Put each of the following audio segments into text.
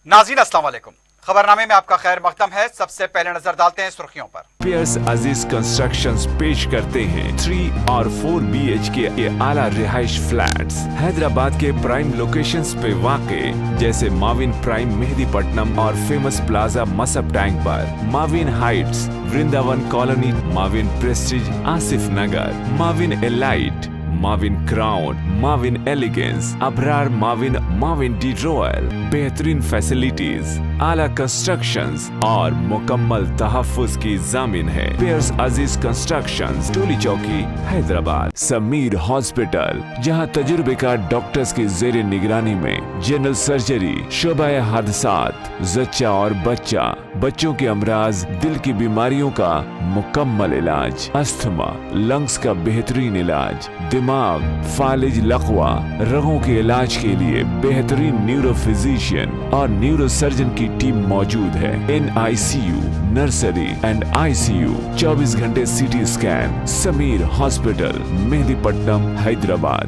नाज़रीन अस्सलाम वालेकुम। खबरनामे में आपका खैर मकदम है। सबसे पहले नजर डालते हैं सुर्खियों पर। पियर्स अजीज कंस्ट्रक्शंस पेश करते हैं 3 और 4 BHK के आला रिहाइश फ्लैट्स हैदराबाद के प्राइम लोकेशंस पे वाक़े जैसे माविन प्राइम मेहदीपट्टनम और फेमस प्लाजा मसब टैंक पर, Mavin heights Vrindavan colony, Mavin prestige Asif Nagar, Mavin elite, Mavin crown, Mavin elegance, Abrar Mavin, Mavin de royal, बेहतरीन फैसिलिटीज, आला कंस्ट्रक्शंस और मुकम्मल तहफ्फुज की जामिन है। पियर्स अजीज कंस्ट्रक्शंस, टोली चौकी, हैदराबाद। समीर हॉस्पिटल, जहां तजुर्बेकार डॉक्टर्स की जेर निगरानी में जनरल सर्जरी, शोबा हादसात, जच्चा और बच्चा, बच्चों के अमराज, दिल की बीमारियों का मुकम्मल इलाज, अस्थमा, लंग्स का बेहतरीन इलाज, दिमाग, फालिज, लकवा, रगों के इलाज के लिए बेहतरीन न्यूरो फिजिशियन और न्यूरो सर्जन की टीम मौजूद है। NICU, नर्सरी एंड ICU, 24 घंटे CT scan. Sameer hospital, Mehdipatnam, Hyderabad.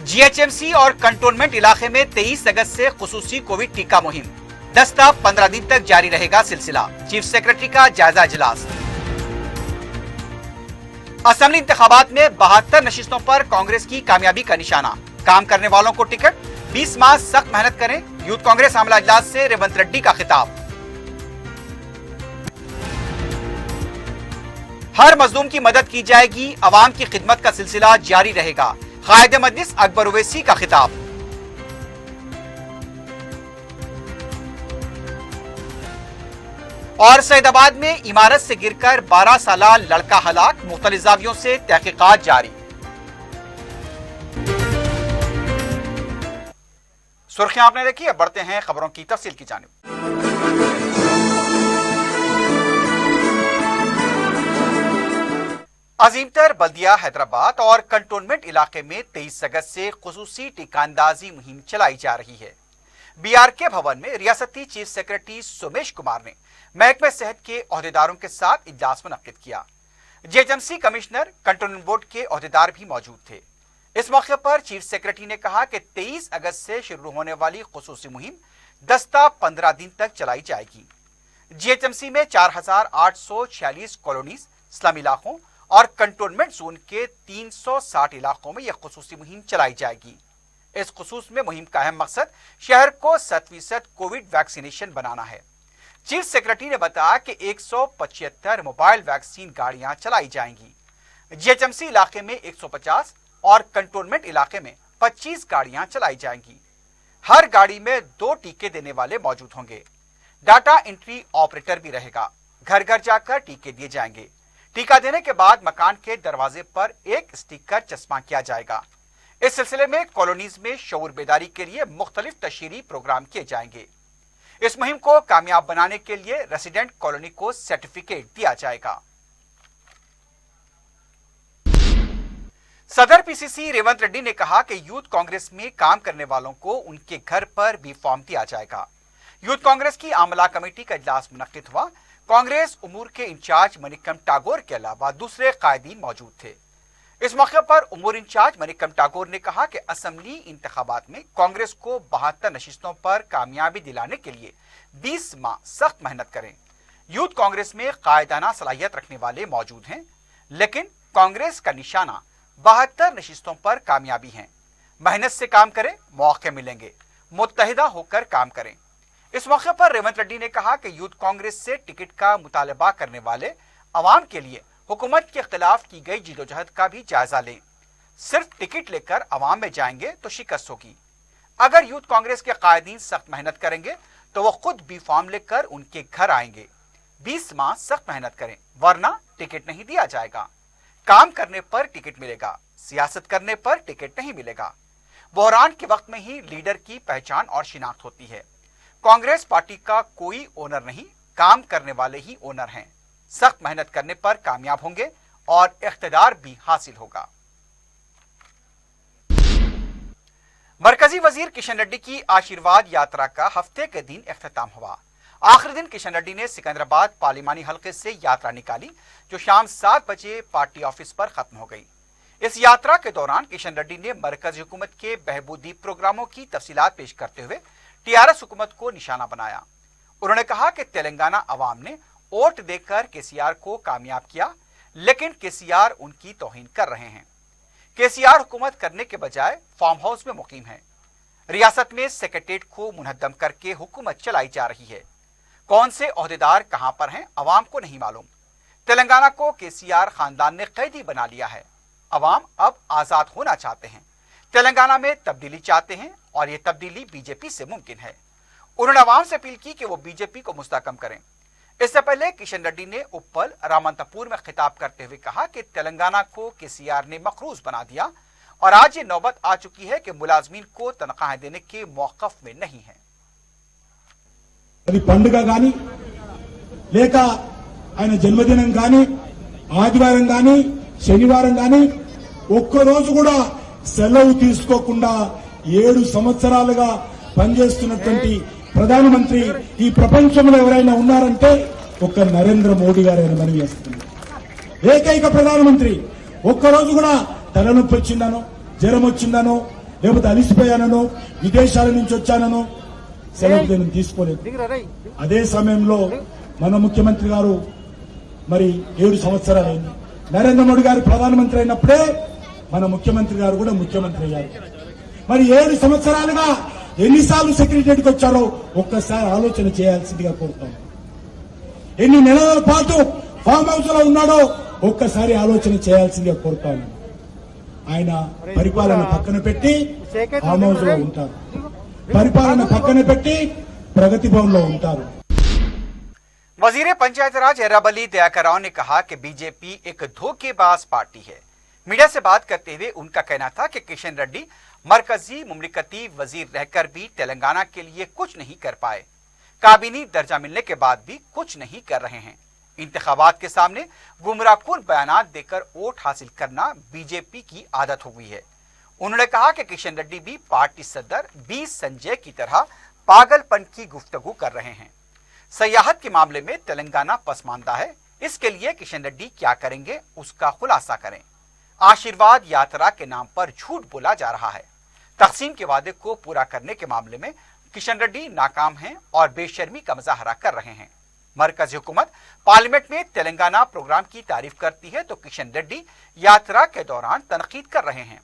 GHMC और कंटोनमेंट इलाके में 23 अगस्त से खुसूसी कोविड टीका मुहिम। दस्ता 15 दिन तक जारी रहेगा सिलसिला। चीफ सेक्रेटरी का जायजा इजलास। असेंबली इंतखाबात में 72 नशिस्तों पर कांग्रेस की कामयाबी का निशाना। काम करने वालों को टिकट, 20 माह सख्त मेहनत करें। यूथ कांग्रेस आमला इजलास से रेवंत रेड्डी का खिताब। हर मजलूम की मदद की जाएगी, अवाम की खिदमत का सिलसिला जारी रहेगा। कायदे मजलिस अकबर ओवैसी का खिताब। और सैदाबाद में इमारत से गिरकर 12 साला लड़का हलाक, मुख्तलिफ जावियों से तहकीकात जारी। सुर्खियां आपने देखी, अब बढ़ते हैं खबरों की तफसील की जानिब। अजीमतर बल्दिया हैदराबाद और कंटोनमेंट इलाके में 23 अगस्त से खुसूसी टीकांदाजी मुहिम चलाई जा रही है। BRK भवन में रियासती चीफ सेक्रेटरी सोमेश कुमार ने महकमे सेहत के ओहदेदारों के साथ इजलास मुनक्किद किया। GHMC कमिश्नर, कंटोनमेंट बोर्ड के ओहदेदार भी मौजूद थे। इस मौके पर चीफ सेक्रेटरी ने कहा कि 23 अगस्त से शुरू होने वाली खुसूसी मुहिम दस्ता 15 दिन तक चलाई जाएगी। GHMC में 4846 कॉलोनीज, स्लम इलाकों और कंटोनमेंट जोन के 360 इलाकों में यह खुसूसी मुहिम चलाई जाएगी। इस खुसूस में मुहिम का अहम मकसद शहर को 100% कोविड वैक्सीनेशन बनाना है। चीफ सेक्रेटरी ने बताया कि 175 मोबाइल वैक्सीन गाड़ियां चलाई जाएंगी। GHMC इलाके में 150 और कंटोनमेंट इलाके में 25 गाड़ियां चलाई जाएंगी। हर गाड़ी में 2 टीके देने वाले मौजूद होंगे। डाटा एंट्री ऑपरेटर भी रहेगा। घर घर जाकर टीके दिए जाएंगे। टीका देने के बाद मकान के दरवाजे पर एक स्टिकर चस्पा किया जाएगा। इस सिलसिले में कॉलोनीज में शऊर बेदारी के लिए मुख्तलिफ तशहीरी प्रोग्राम किए जाएंगे। इस मुहिम को कामयाब बनाने के लिए रेसिडेंट कॉलोनी को सर्टिफिकेट दिया जाएगा। सदर PCC रेवंत रेड्डी ने कहा कि यूथ कांग्रेस में काम करने वालों को उनके घर पर भी फॉर्म दिया जाएगा। यूथ कांग्रेस की आमला कमेटी का इजलास मुनक्किद हुआ। कांग्रेस उमूर के इंचार्ज मनिकम टागोर के अलावा दूसरे कायदीन मौजूद थे। इस मौके पर उमूर इंचार्ज मनिकम टागोर ने कहा कि असेंबली इंतखाबात में कांग्रेस को 72 नशिस्तों पर कामयाबी दिलाने के लिए 20 माह सख्त मेहनत करें। यूथ कांग्रेस में कायदाना सलाहियत रखने वाले मौजूद हैं, लेकिन कांग्रेस का निशाना 72 नशिस्तों पर कामयाबी है। मेहनत से काम करें, मौके मिलेंगे। मुत्तहिदा होकर काम करें। इस मौके पर रेवंत रेड्डी ने कहा कि यूथ कांग्रेस से टिकट का मुतालबा करने वाले अवाम के लिए हुकूमत के खिलाफ की गई जिदोजहद का भी जायजा लें। सिर्फ टिकट लेकर अवाम में जाएंगे तो शिकस्त होगी। अगर यूथ कांग्रेस के कायदीन सख्त मेहनत करेंगे तो वो खुद भी फॉर्म लेकर उनके घर आएंगे। 20 माह सख्त मेहनत करें, वरना टिकट नहीं दिया जाएगा। काम करने पर टिकट मिलेगा, सियासत करने पर टिकट नहीं मिलेगा। बहरान के वक्त में ही लीडर की पहचान और शिनाख्त होती है। कांग्रेस पार्टी का कोई ओनर नहीं, काम करने वाले ही ओनर हैं। सख्त मेहनत करने पर कामयाब होंगे और इख्तिदार भी हासिल होगा। मरकजी वजीर किशन रेड्डी की आशीर्वाद यात्रा का हफ्ते के दिन इख्तिताम हुआ। आखिरी दिन किशन रेड्डी ने सिकंदराबाद पार्लिमानी हल्के से यात्रा निकाली, जो शाम 7 बजे पार्टी ऑफिस पर खत्म हो गई। इस यात्रा के दौरान किशन रेड्डी ने मरकजी हुकूमत के बहबूदी प्रोग्रामों की तफसीलात पेश करते हुए टीआरएस हुकूमत को निशाना बनाया। उन्होंने कहा कि तेलंगाना अवाम ने वोट देकर केसीआर को कामयाब किया, लेकिन केसीआर उनकी तौहीन कर रहे हैं। केसीआर हुकूमत करने के बजाय फार्म हाउस में मुकीम है। रियासत में सेक्रेटेरिएट को मुनहद्दम करके हुकूमत चलाई जा रही है। कौन से ओहदेदार कहां पर हैं अवाम को नहीं मालूम। तेलंगाना को केसीआर खानदान ने कैदी बना लिया है। अवाम अब आजाद होना चाहते हैं, तेलंगाना में तब्दीली चाहते हैं और ये तब्दीली बीजेपी से मुमकिन है। उन्होंने अवाम से अपील की कि वो बीजेपी को मुस्तहकम करें। इससे पहले किशन रेड्डी ने उप्पल रामंतपुर में खिताब करते हुए कहा कि तेलंगाना को केसीआर ने मखरूज बना दिया और आज ये नौबत आ चुकी है कि मुलाजमीन को तनख्वाहें देने के मौक़िफ़ में नहीं है। అది పండుగ గాని లేక ఆయన జన్మదినం గాని ఆదివారం గాని శనివారం గాని ఒక్క రోజు కూడా సెలవు తీసుకోకుండా 7 సంవత్సరాలుగా పనిచేస్తున్నటువంటి ప్రధానమంత్రి ఈ ప్రపంచంలో ఎవరైనా ఉన్నారంటే ఒక్క నరేంద్ర మోడీ గారు అని మనవి చేస్తున్నారు. ఏకైక ప్రధానమంత్రి ఒక్క రోజు కూడా తలనొప్పి వచ్చిందనో జ్వరం వచ్చిందనో లేకపోతే అలిసిపోయానో విదేశాల నుంచి వచ్చాననో సెలవు దినం తీసుకోలేదు. అదే సమయంలో మన ముఖ్యమంత్రి గారు మరి 7 సంవత్సరాలైంది. నరేంద్ర మోడీ గారు ప్రధానమంత్రి అయినప్పుడే మన ముఖ్యమంత్రి గారు కూడా ముఖ్యమంత్రి అయ్యారు. మరి 7 సంవత్సరాలుగా ఎన్నిసార్లు సెక్రటరీకి వచ్చారో ఒక్కసారి ఆలోచన చేయాల్సిందిగా కోరుతాం. ఎన్ని నెలల పాటు ఫామ్ హౌస్ లో ఉన్నాడో ఒక్కసారి ఆలోచన చేయాల్సిందిగా కోరుతాను. ఆయన పరిపాలన పక్కన పెట్టి ఫామ్ హౌస్ లో ఉంటారు, పరిపాలన పక్కన పెట్టి ప్రగతి భవన్ లో ఉంటారు. वजीर पंचायत राज एराबली दयाकर राव ने कहा कि बीजेपी एक धोखेबाज पार्टी है। मीडिया से बात करते हुए उनका कहना था कि किशन रेड्डी मरकजी मुमलिकती वजीर रहकर भी तेलंगाना के लिए कुछ नहीं कर पाए। काबीनी दर्जा मिलने के बाद भी कुछ नहीं कर रहे हैं। इंतखाबात के सामने गुमराहकुन बयानात देकर वोट हासिल करना बीजेपी की आदत हो गई है। उन्होंने कहा कि किशन रेड्डी भी पार्टी सदर बी संजय की तरह पागलपन की गुफ्तगू कर रहे हैं। सयाहत के मामले में तेलंगाना पसमानदा है, इसके लिए किशन रेड्डी क्या करेंगे उसका खुलासा करें। आशीर्वाद यात्रा के नाम पर झूठ बोला जा रहा है। तकसीम के वादे को पूरा करने के मामले में किशन रेड्डी नाकाम हैं और बेशर्मी का मुजाहरा कर रहे हैं। मरकजी हुकूमत पार्लियामेंट में तेलंगाना प्रोग्राम की तारीफ करती है तो किशन रेड्डी यात्रा के दौरान तनकीद कर रहे हैं।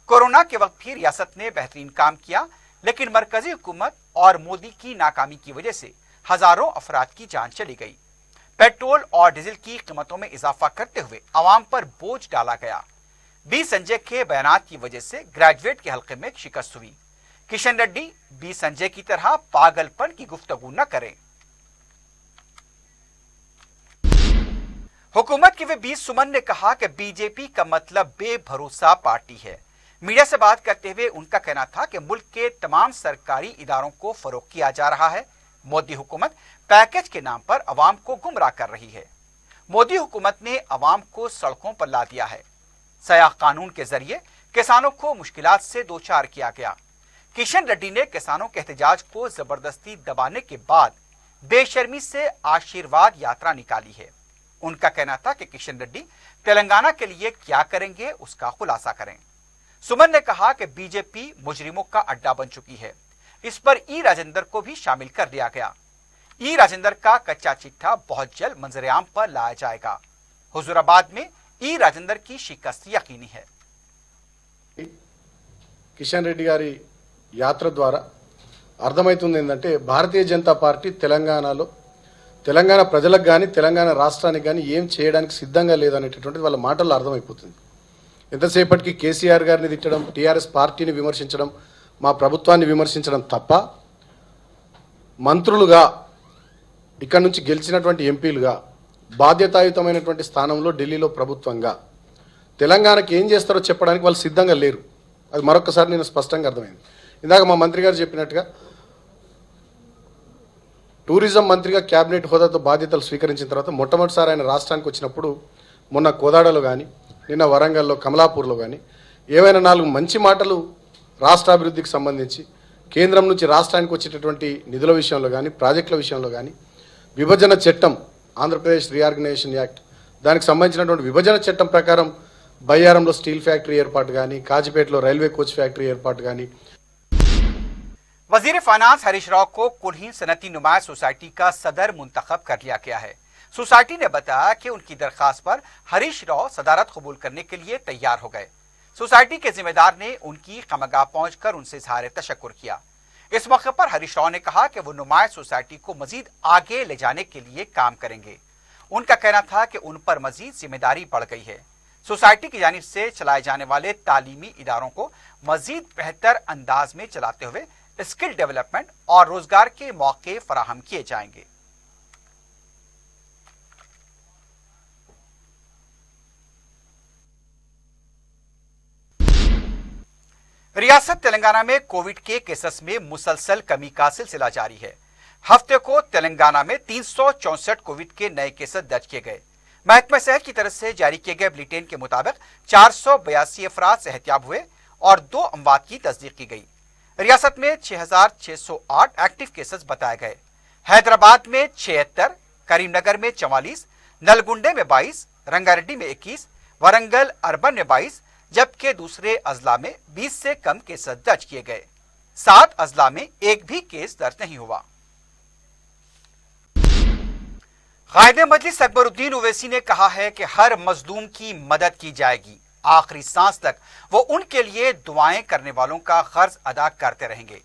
कोरोना के वक्त भी रियासत ने बेहतरीन काम किया, लेकिन मरकजी हुकूमत और मोदी की नाकामी की वजह से हजारों अफराद की जान चली गई। पेट्रोल और डीजल की कीमतों में इजाफा करते हुए अवाम पर बोझ डाला गया। बी संजय के बयानात की वजह से ग्रेजुएट के हल्के में शिकस्त हुई। किशन रेड्डी बी संजय की तरह पागलपन की गुफ्तगू न करें। हुकूमत के वे बी सुमन ने कहा कि बीजेपी का मतलब बेभरोसा पार्टी है। मीडिया से बात करते हुए उनका कहना था कि मुल्क के तमाम सरकारी इदारों को फरोख्त किया जा रहा है। मोदी हुकूमत पैकेज के नाम पर अवाम को गुमराह कर रही है। मोदी हुकूमत ने अवाम को सड़कों पर ला दिया है। सयाह कानून के जरिए किसानों को मुश्किलात से दो चार किया गया। किशन रेड्डी ने किसानों के एहतजाज को जबरदस्ती दबाने के बाद बेशर्मी से आशीर्वाद यात्रा निकाली है। उनका कहना था कि किशन रेड्डी तेलंगाना के लिए क्या करेंगे उसका खुलासा करें। सुमन ने कहा कि बीजेपी मुजरिमों का अड्डा बन चुकी है। इस पर ई राजेंद्र को भी शामिल कर दिया गया। ई राजेंद्र का कच्चा चिट्ठा बहुत जल्द मंजर-ए-आम पर लाया जाएगा। हुजूराबाद में ई राजेंद्र की शिकस्त यकीनी है। కిషన్ రెడ్డి గారి యాత్ర ద్వారా అర్థమవుతుంది ఏంటంటే భారతీయ జనతా పార్టీ తెలంగాణలో తెలంగాణ ప్రజలకు కానీ తెలంగాణ రాష్ట్రానికి కానీ ఏం చేయడానికి సిద్ధంగా లేదనేటటువంటిది వాళ్ళ మాటల్లో అర్థమైపోతుంది. ఎంతసేపటికి కేసీఆర్ గారిని తిట్టడం, టీఆర్ఎస్ పార్టీని విమర్శించడం, మా ప్రభుత్వాన్ని విమర్శించడం తప్ప మంత్రులుగా ఇక్కడ నుంచి గెలిచినటువంటి ఎంపీలుగా బాధ్యతాయుతమైనటువంటి స్థానంలో ఢిల్లీలో ప్రభుత్వంగా తెలంగాణకి ఏం చేస్తారో చెప్పడానికి వాళ్ళు సిద్ధంగా లేరు. అది మరొకసారి నేను స్పష్టంగా అర్థమైంది. ఇందాక మా మంత్రి గారు చెప్పినట్టుగా టూరిజం మంత్రిగా క్యాబినెట్ హోదాతో బాధ్యతలు స్వీకరించిన తర్వాత మొట్టమొదటిసారి ఆయన రాష్ట్రానికి వచ్చినప్పుడు మొన్న కోదాడలో కానీ నిన్న వరంగల్లో కమలాపూర్లో కానీ ఏవైనా 4 మంచి మాటలు రాష్ట్ర అభివృద్ధికి సంబంధించి కేంద్రం నుంచి రాష్ట్రానికి వచ్చేటటువంటి నిధుల విషయంలో కానీ ప్రాజెక్టుల విషయంలో కానీ విభజన చట్టం ఆంధ్రప్రదేశ్ రీఆర్గనైజేషన్ యాక్ట్ దానికి సంబంధించినటువంటి విభజన చట్టం ప్రకారం బయ్యారంలో స్టీల్ ఫ్యాక్టరీ ఏర్పాటు కానీ, కాజీపేటలో రైల్వే కోచ్ ఫ్యాక్టరీ ఏర్పాటు కానీ. वजीर फाइनेंस हरीश राव को कुल्हीन सनती नुमाया सोसाइटी का सदर मुंतखब कर लिया गया है। सोसाइटी ने बताया कि उनकी दरखास्त पर हरीश राव सदारत कबूल करने के लिए तैयार हो गए। सोसाइटी के जिम्मेदार ने उनकी खमगाह पहुंचकर उनसे इजहार तशक्कुर किया। इस मौके पर हरीश राव ने कहा कि वो नुमाया सोसाइटी को मजीद आगे ले जाने के लिए काम करेंगे। उनका कहना था कि उन पर मजीद जिम्मेदारी बढ़ गई है। सोसाइटी की जानिब से चलाए जाने वाले तालीमी इदारों को मजीद बेहतर अंदाज में चलाते हुए स्किल डेवलपमेंट और रोजगार के मौके फराहम किए जाएंगे। रियासत तेलंगाना में कोविड के केसेस में मुसलसल कमी का सिलसिला जारी है। हफ्ते को तेलंगाना में 364 कोविड के नए केसेस दर्ज किए गए। महकमा सेहत की तरफ से जारी किए गए बुलेटिन के मुताबिक 482 अफराद सेहतियाब हुए और 2 अमवात की तस्दीक की गई। रियासत में 6608 एक्टिव केसेस बताए गए। हैदराबाद में 76, करीमनगर में 44, नलगुंडे में 22, रंगारेड्डी में 21, वरंगल अर्बन में 22, जबकि दूसरे अजला में 20 से कम केसेस दर्ज किए गए। 7 अजला में एक भी केस दर्ज नहीं हुआ। कायदे मजलिस अकबरुद्दीन ओवैसी ने कहा है कि हर मजलूम की मदद की जाएगी। आखिरी सांस तक वो उनके लिए दुआएं करने वालों का खर्च अदा करते रहेंगे।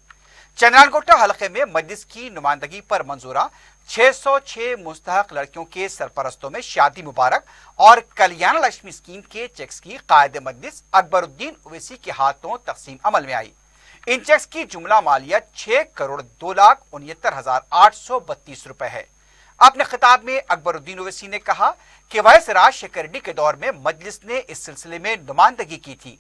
चंद्रानकोटा हलके में मजलिस की नुमाइंदगी पर मंजूरा 606 मुस्तहक लड़कियों के सरपरस्तों में शादी मुबारक और कल्याण लक्ष्मी स्कीम के चेक्स की कायदे मजलिस अकबरुद्दीन ओवैसी के हाथों तकसीम अमल में आई। इन चेक्स की जुमला मालियत 6,02,69,832 रुपए है। अपने खिताब में अकबरुद्दीन ओवैसी ने कहा कि वाइस राज शेखर रेड्डी के दौर में मजलिस ने इस सिलसिले में नुमाइंदगी की थी।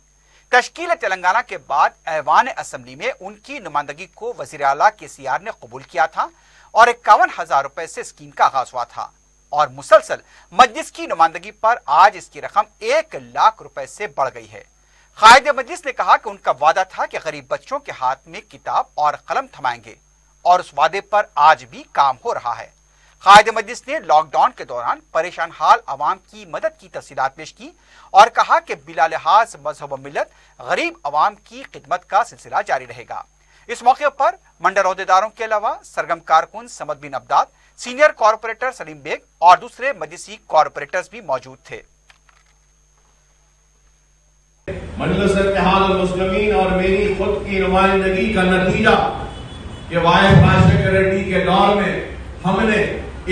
तश्कील तेलंगाना के बाद ऐवान असम्बली में उनकी नुमाइंदगी को वजीर आला KCR ने कबूल किया था और 51,000 रुपए से स्कीम का आगाज हुआ था और मुसलसल मजलिस की नुमाइंदगी पर आज इसकी रकम 1 लाख रुपए से बढ़ गई है। कायदे मजलिस ने कहा कि उनका वादा था कि गरीब बच्चों के हाथ में किताब और कलम थमाएंगे और उस वादे पर आज भी काम हो रहा है। कायदे मजलिस ने लॉकडाउन के दौरान परेशान हाल अवाम की मदद की तफसीलात पेश की और कहा कि बिला लिहाज मजहब व मिल्लत गरीब अवाम की खिदमत का सिलसिला जारी रहेगा। इस मौके पर मंडल अहदेदारों के अलावा सरगम कारकुन समद बिन अब्दाद, सीनियर कॉरपोरेटर सलीम बेग और दूसरे मजलिसी कॉरपोरेटर्स भी मौजूद थे। मजलिस इत्तेहादुल मुस्लिमीन और मेरी खुद की नुमाइंदगी का नतीजा कि वाइस राज शेखर रेड्डी के दौर में हमने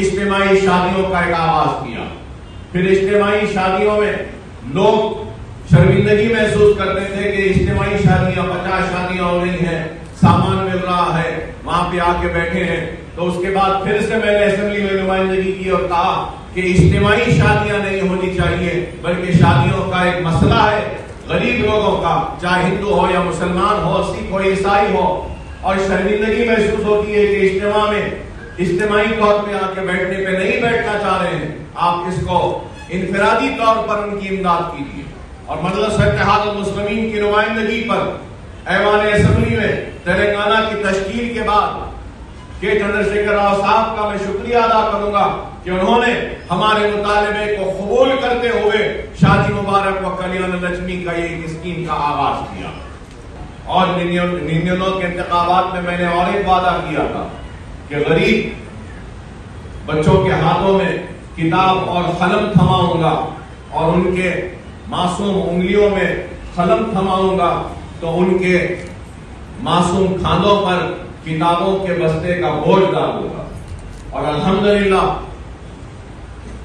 इज्तिमाई शादियों का एक आगाज किया। फिर इज्तिमाई शादियों में लोग शर्मिंदगी महसूस करते थे कि इज्तिमाई शादियां 50 शादियां हो रही हैं, सामान मिल रहा है, वहां पे आके बैठे हैं। तो उसके बाद फिर से मैंने असेंबली में नुमाइंदगी की और कहा कि इज्तिमाई शादियां नहीं होनी चाहिए, बल्कि शादियों का एक मसला है गरीब लोगों का, चाहे हिंदू हो या मुसलमान हो, सिख हो, ईसाई हो, और शर्मिंदगी महसूस होती है कि इज्तिमा में इज्तिमाई तौर पे आके बैठने पे नहीं बैठना चाह रहे हैं। आप इसको इनफरादी तौर पर उनकी इमदाद कीजिए। और मजलिस इत्तेहादुल मुस्लिमीन की नुमाइंदगी पर ऐवान असेंबली में तेलंगाना की तश्कील के बाद के चंद्रशेखर राव साहब का मैं शुक्रिया अदा करूंगा कि उन्होंने हमारे मुतालबे को कबूल करते हुए शादी मुबारक व कल्याण लक्ष्मी का ये स्कीम का आगाज किया। और निन्यानवे के इंतखाबात में मैंने और एक वादा किया था कि गरीब बच्चों के हाथों में किताब और कलम थमाऊंगा और उनके मासूम उंगलियों में कलम थमाऊंगा तो उनके मासूम खानों पर किताबों के बस्ते का बोझ डालूंगा। और अल्हम्दुलिल्लाह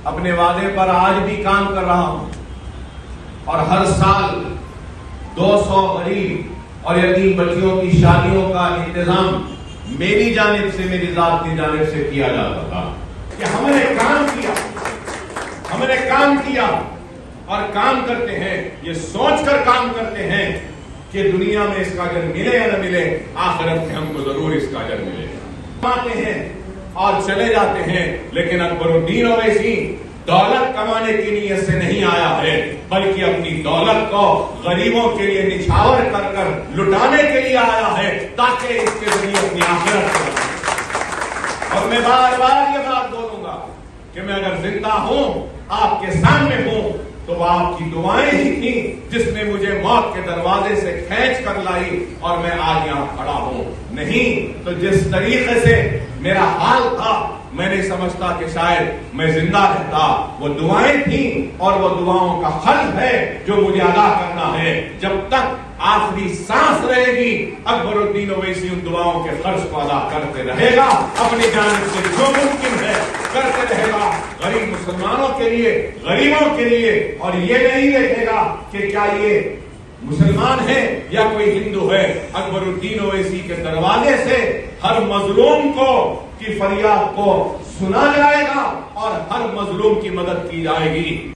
अपने वादे पर आज भी काम कर रहा हूं और हर साल 200 गरीब और यतीम बच्चियों की शादियों का इंतजाम मेरी जानिब से, मेरी जात की जानिब से किया जाता था। कि हमने काम किया और काम करते हैं, ये सोचकर काम करते हैं कि दुनिया में इसका अजर मिले या न मिले, आखिरत में हमको जरूर इसका अजर मिलेगा। आते हैं और चले जाते हैं, लेकिन अकबरुद्दीन ओवैसी दौलत कमाने की नीयत से नहीं आया है, बल्कि अपनी दौलत को गरीबों के लिए निछावर कर कर लुटाने के लिए आया है, ताकि इसके जरिए अपनी आखिरत को। और मैं बार बार ये बात बोलूंगा कि मैं अगर जिंदा हूं, आपके सामने हूं, तो वो आपकी दुआएं ही थी जिसने मुझे मौत के दरवाजे से खींच कर लाई और मैं आज यहाँ खड़ा हूं। नहीं तो जिस तरीके से मेरा हाल था, मैंने समझता कि शायद मैं जिंदा रहता। वो दुआएं थी और वो दुआओं का हल है जो मुझे अदा करना है। जब तक आखिरी सांस रहेगी, अकबरुद्दीन ओवैसी उन दुआओं के खर्च को अदा करते रहेगा, अपनी जानिब से जो मुमकिन है करते रहेगा, गरीब मुसलमानों के लिए, गरीबों के लिए। और ये नहीं देखेगा कि क्या ये मुसलमान है या कोई हिंदू है। अकबरुद्दीन ओवैसी के दरवाजे से हर मजलूम को की फरियाद को सुना जाएगा और हर मजलूम की मदद की जाएगी।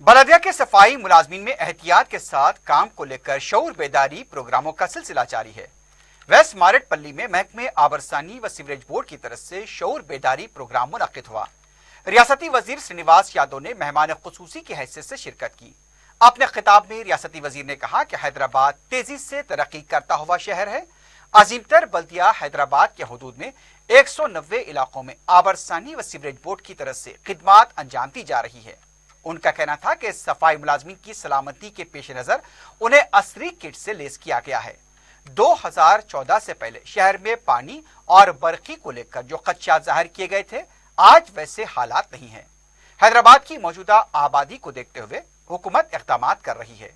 बलदिया के सफाई मुलाजमीन में एहतियात के साथ काम को लेकर शऊर बेदारी प्रोग्रामों का सिलसिला जारी है। वेस्ट मारेटपल्ली में महकमे आबरसानी व सीवरेज बोर्ड की तरफ से शऊर बेदारी प्रोग्राम मुनक्किद हुआ। रियासती वजीर श्रीनिवास यादव ने मेहमान खुसूसी की हैसियत से शिरकत की। अपने खिताब में रियासती वजीर ने कहा कि हैदराबाद तेजी से तरक्की करता हुआ शहर है। अजीमतर बल्दिया हैदराबाद के हदूद में 190 इलाकों में आबरसानी व सीवरेज बोर्ड की तरफ से खिदमात अंजाम दी जा रही है। उनका कहना था कि सफाई मुलाजमीन की सलामती के पेश नजर उन्हें असरी किट से लेस किया गया है। 2014 से पहले शहर में पानी और बरकी को लेकर जो खदशात जाहिर किए गए थे, आज वैसे हालात नहीं है। हैदराबाद की मौजूदा आबादी को देखते हुए हुकूमत इक़दाम कर रही है।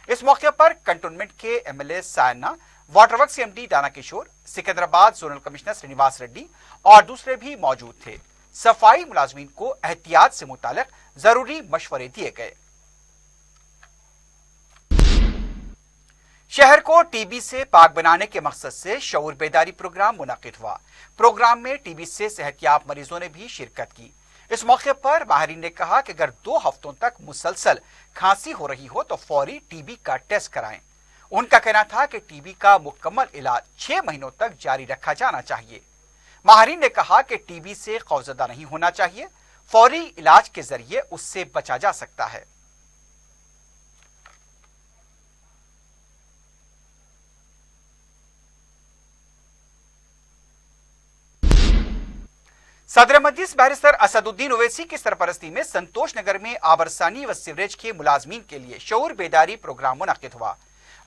इस मौके पर कंटोनमेंट के MLA Saina, water works MD दाना किशोर, सिकंदराबाद जोनल कमिश्नर श्रीनिवास रेड्डी और दूसरे भी मौजूद थे। सफाई मुलाजमीन को एहतियात से मुतालिक जरूरी मशवरे दिए गए। शहर को टीबी से पाक बनाने के मकसद से शऊर बेदारी प्रोग्राम मुनक्किद हुआ। प्रोग्राम में टीबी से सेहतियाब मरीजों ने भी शिरकत की। इस मौके पर माहिरीन ने कहा कि अगर 2 हफ्तों तक मुसलसल खांसी हो रही हो तो फौरी टीबी का टेस्ट कराएं। उनका कहना था कि टीबी का मुकम्मल इलाज 6 महीनों तक जारी रखा जाना चाहिए। माहिरीन ने कहा कि टीबी से खौफजदा नहीं होना चाहिए, फौरी इलाज के जरिए उससे बचा जा सकता है। सदर मजलिस बैरिस्टर असदुद्दीन ओवैसी की सरपरस्ती में संतोष नगर में आबरसानी व सीवरेज के मुलाजमीन के लिए शऊर बेदारी प्रोग्राम मुनक्किद हुआ।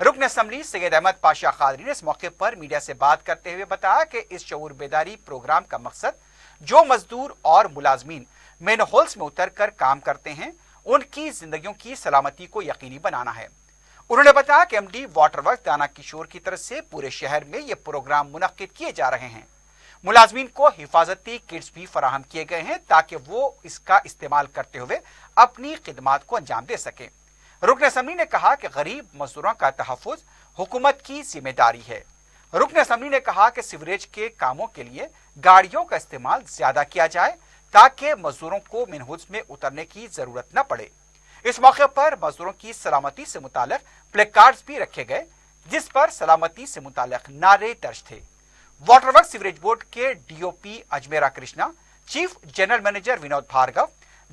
रुकन असम्बली सैयद अहमद पाशा कादरी ने इस मौके पर मीडिया से बात करते हुए बताया कि इस शऊर बेदारी प्रोग्राम का मकसद जो मजदूर और मुलाजमीन मेनहोल्स में उतर कर काम करते हैं, उनकी जिंदगियों की सलामती को यकीनी बनाना है। उन्होंने बताया कि MD वाटर वर्क्स दाना किशोर की तरफ से पूरे शहर में ये प्रोग्राम मुनक्किद किए जा रहे हैं। मुलाजमीन को हिफाजती किट्स भी फराहम किए गए हैं ताकि वो इसका इस्तेमाल करते हुए अपनी खिदमात को अंजाम दे सकें। रुकन असम्बली ने कहा कि गरीब मजदूरों का तहफ़्फ़ुज़ हुकूमत की जिम्मेदारी है। रुकन असम्बली ने कहा कि सीवरेज के कामों के लिए गाड़ियों का इस्तेमाल ज्यादा किया जाए ताकि मजदूरों को मेनहोल्स में उतरने की जरूरत न पड़े। इस मौके पर मजदूरों की सलामती से मुतालिक प्लेकार्ड्स भी रखे गए जिस पर सलामती से मुतालिक नारे दर्ज थे। वाटर वर्क्स सीवरेज बोर्ड के DOP Ajmera Krishna, chief general manager Vinod Bhargava,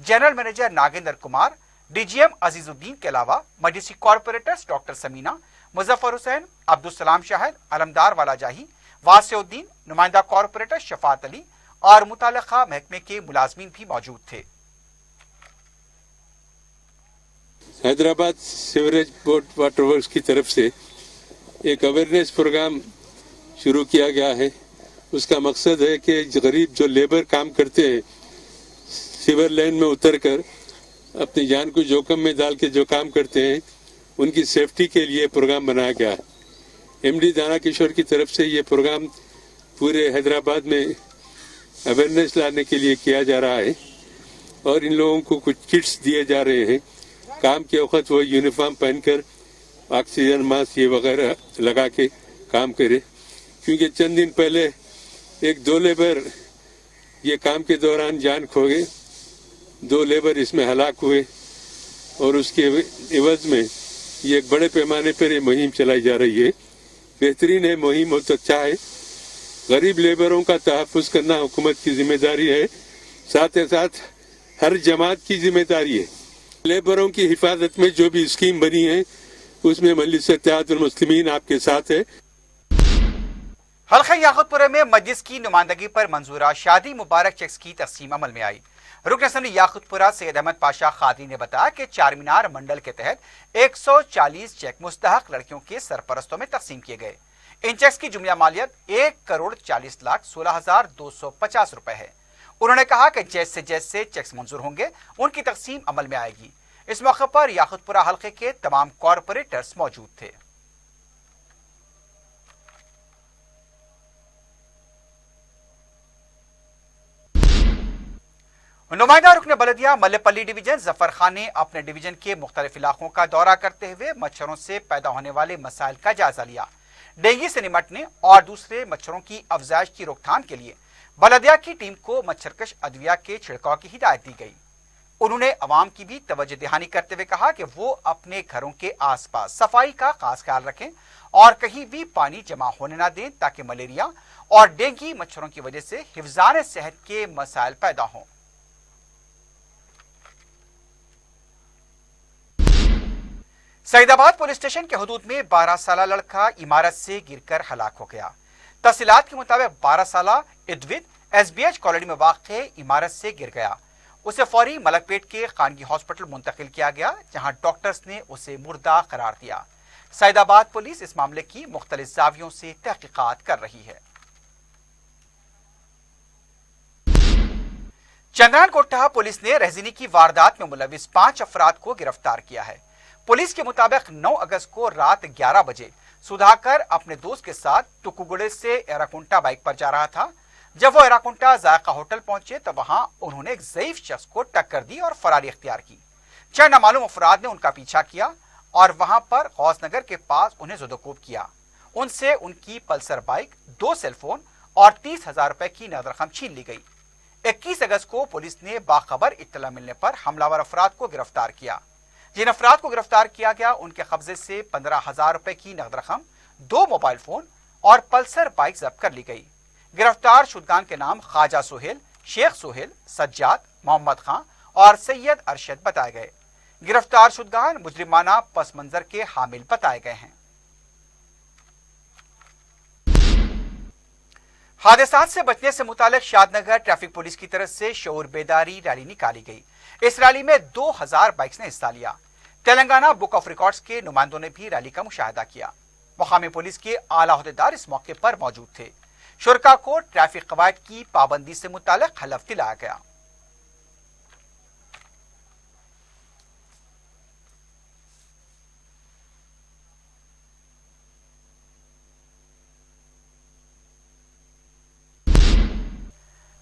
general manager Nagendra Kumar, DGM Azizuddin के अलावा मजलिसी कॉर्पोरेटर्स डॉक्टर समीना, मुजफ्फर हुसैन, अब्दुल सलाम शाहिद, अलमदार वाला जाही, वासिउद्दीन, नुमाइंदा कॉर्पोरेटर शफात अली और मुताल्लिका महकमे के मुलाजमीन भी मौजूद थे। Hyderabad sewerage board water works की तरफ से एक अवेयरनेस प्रोग्राम शुरू किया गया है। उसका मकसद है कि गरीब जो लेबर काम करते हैं, सीवर लाइन में उतरकर अपनी जान को जोखिम में डाल के जो काम करते हैं, उनकी सेफ्टी के लिए प्रोग्राम बनाया गया है। MD दाना किशोर की तरफ से ये प्रोग्राम पूरे हैदराबाद में अवेयरनेस लाने के लिए किया जा रहा है और इन लोगों को कुछ किट्स दिए जा रहे हैं। काम के वक्त वो यूनिफॉर्म पहनकर ऑक्सीजन मास्क ये वगैरह लगा के काम करे, क्योंकि चंद दिन पहले 1-2 लेबर ये काम के दौरान जान खो गए। 2 लेबर इसमें हलाक हुए और उसके एवज में ये एक बड़े पैमाने पर ये मुहिम चलाई जा रही है। बेहतरीन है मुहिम, बहुत अच्छा है। गरीब लेबरों का तहफ़्फ़ुज़ करना हुकूमत की जिम्मेदारी है, साथ ही साथ हर जमात की जिम्मेदारी है। लेबरों की हिफाजत में जो भी स्कीम बनी है उसमें मजलिस इत्तेहादुल मुस्लिमीन आपके साथ है। हल्का याकुतपुरा में मजलिस की नुमाइंदगी पर मंजूरा शादी मुबारक चेक्स की तकसीम अमल में आई। रुकन असम्बली याकुतपुरा सैयद अहमद पाशा खादी ने बताया कि चार मीनार मंडल के तहत 140 चेक मुस्तहक लड़कियों के सरपरस्तों में तकसीम किए गए। इन चेक्स की जुमला मालियत 1,40,16,250 रुपए है। उन्होंने कहा कि जैसे जैसे चेक्स मंजूर होंगे उनकी तकसीम अमल में आएगी। इस मौके पर याकुतपुरा हल्के के तमाम कॉरपोरेटर्स मौजूद थे। नुमाइंदा रुकन बलदिया मल्लेपल्ली डिवीजन जफर खान ने अपने डिवीजन के मुख्तलिफ इलाकों का दौरा करते हुए मच्छरों से पैदा होने वाले मसाइल का जायजा लिया। डेंगू से निपटने और दूसरे मच्छरों की अफजाइश की रोकथाम के लिए बलदिया की टीम को मच्छरकश अद्विया के छिड़काव की हिदायत दी गई। उन्होंने अवाम की भी तवज्जो दहानी करते हुए कहा कि वो अपने घरों के आसपास सफाई का खास ख्याल रखें और कहीं भी पानी जमा होने न दें ताकि मलेरिया और डेंगू मच्छरों की वजह से हिफ्जान सेहत के मसाइल पैदा हों। सईदाबाद पुलिस स्टेशन के हदूद में 12 साला लड़का इमारत से गिरकर हलाक हो गया। तफसीलात के मुताबिक 12 साला इद्वित SBH कॉलोनी में वाक़ इमारत से गिर गया। उसे फौरी मलकपेट के खानगी हॉस्पिटल मुंतकिल किया गया, जहां डॉक्टर्स ने उसे मुर्दा करार दिया। सईदाबाद पुलिस इस मामले की मुख्तलिफ जावियों से तहकीकात कर रही है। चंद्रान कोट्टा पुलिस ने रहज़नी की वारदात में मुलविस 5 अफराद को गिरफ्तार किया है। पुलिस के मुताबिक 9 अगस्त को रात 11 बजे सुधाकर अपने दोस्त के साथ टुकुगुड़े से एराकुंटा बाइक पर जा रहा था। जब वो एराकुंटा जायका होटल पहुंचे तो वहां उन्होंने एक ज़ईफ शख्स को टक्कर दी और फरारी इख्तियार की। 6 नामालूम अफराद ने उनका पीछा किया और वहां पर गौसनगर के पास उन्हें ज़ुदोकूब किया। उनसे उनकी पल्सर बाइक, 2 सेलफोन और 30,000 रुपए की नगद रकम छीन ली गई। 21 अगस्त को पुलिस ने बाखबर इत्तला मिलने पर हमलावर अफराद को गिरफ्तार किया। जिन अफराद को गिरफ्तार किया गया उनके कब्जे से 15,000 रुपए की नगद रकम, 2 मोबाइल फोन और पल्सर बाइक जब्त कर ली गई। गिरफ्तार शुदगान के नाम ख्वाजा सुहेल, शेख सुहेल, सज्जाद, मोहम्मद खां और सैयद अरशद बताए गए। गिरफ्तार शुदगान मुजरिमाना पस मंजर के हामिल बताए गए हैं। हादसात से बचने से मुतालिक शादनगर ट्रैफिक पुलिस की तरफ से शऊर बेदारी रैली निकाली गई। इस रैली में 2000 बाइक्स ने हिस्सा लिया। तेलंगाना बुक ऑफ रिकॉर्ड्स के नुमाइंदों ने भी रैली का मुशाहिदा किया। मुकामी पुलिस के आला अहदेदार इस मौके पर मौजूद थे। शुरका को ट्रैफिक कवायद की पाबंदी से मुतालिक हलफ दिलाया गया।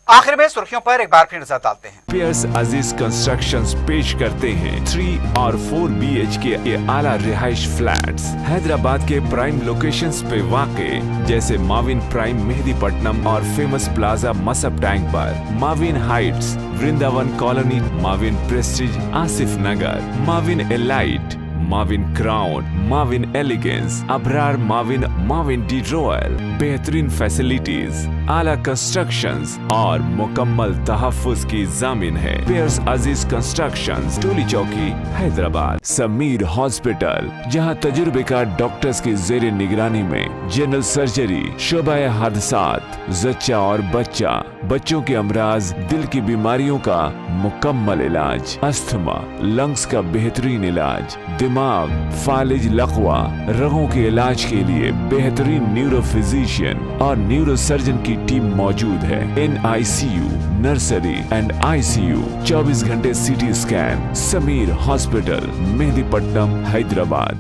आखिर में सुर्खियों पर एक बार फिर नजर डालते हैं। पियर्स अजीज कंस्ट्रक्शंस पेश करते हैं 3 और 4 BHK के आला रिहाइश फ्लैट्स हैदराबाद के प्राइम लोकेशंस पे वाक़े, जैसे माविन प्राइम मेहदीपट्टनम और फेमस प्लाजा मसब टैंक पर, Mavin heights, Vrindavan colony, Mavin prestige Asif Nagar, Mavin elite, Mavin crown, Mavin elegance, Abrar Mavin, Mavin de royal, बेहतरीन फैसिलिटीज, आला कंस्ट्रक्शंस और मुकम्मल तहफ्फुज की जामिन है। पियर्स अजीज कंस्ट्रक्शंस, टोली चौकी, हैदराबाद। समीर हॉस्पिटल, जहां तजुर्बेकार डॉक्टर्स की जेर निगरानी में जनरल सर्जरी, शोबाए हादसात, जच्चा और बच्चा, बच्चों के अमराज, दिल की बीमारियों का मुकम्मल इलाज, अस्थमा, लंग्स का बेहतरीन इलाज, दिमाग, फालिज, लकवा, रगों के इलाज के लिए बेहतरीन न्यूरो फिजिशियन और न्यूरो सर्जन की टीम मौजूद है। NICU, नर्सरी एंड ICU, 24 घंटे CT scan. Sameer hospital, Mehdipatnam, Hyderabad.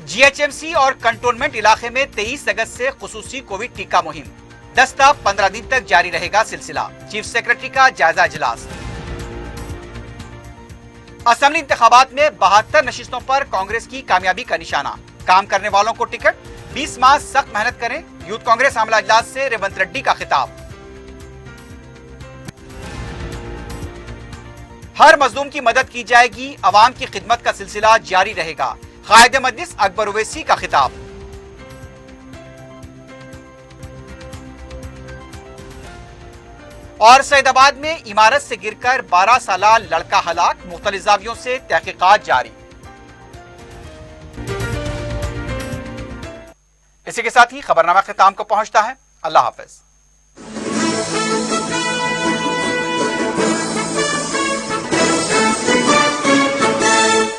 GHMC और कंटोनमेंट इलाके में 23 अगस्त से खुसूसी कोविड टीका मुहिम 10 से 15 दिन तक जारी रहेगा सिलसिला। चीफ सेक्रेटरी का जायजा इजलास। असेंबली इंतखाबात में 72 नशिस्तों पर कांग्रेस की कामयाबी का निशाना। काम करने वालों को टिकट, 20 माह सख्त मेहनत करें। यूथ कांग्रेस आमला इजलास से रेवंत रेड्डी का खिताब। हर मजलूम की मदद की जाएगी, अवाम की खिदमत का सिलसिला जारी रहेगा। कायद मजलिस अकबर ओवैसी का खिताब। और सईदाबाद में इमारत से गिरकर 12 साला लड़का हलाक, मुख्तलिफ जावियों से तहकीकात जारी। इसी के साथ ही खबरनामा खिताम को पहुंचता है। अल्लाह हाफिज। है।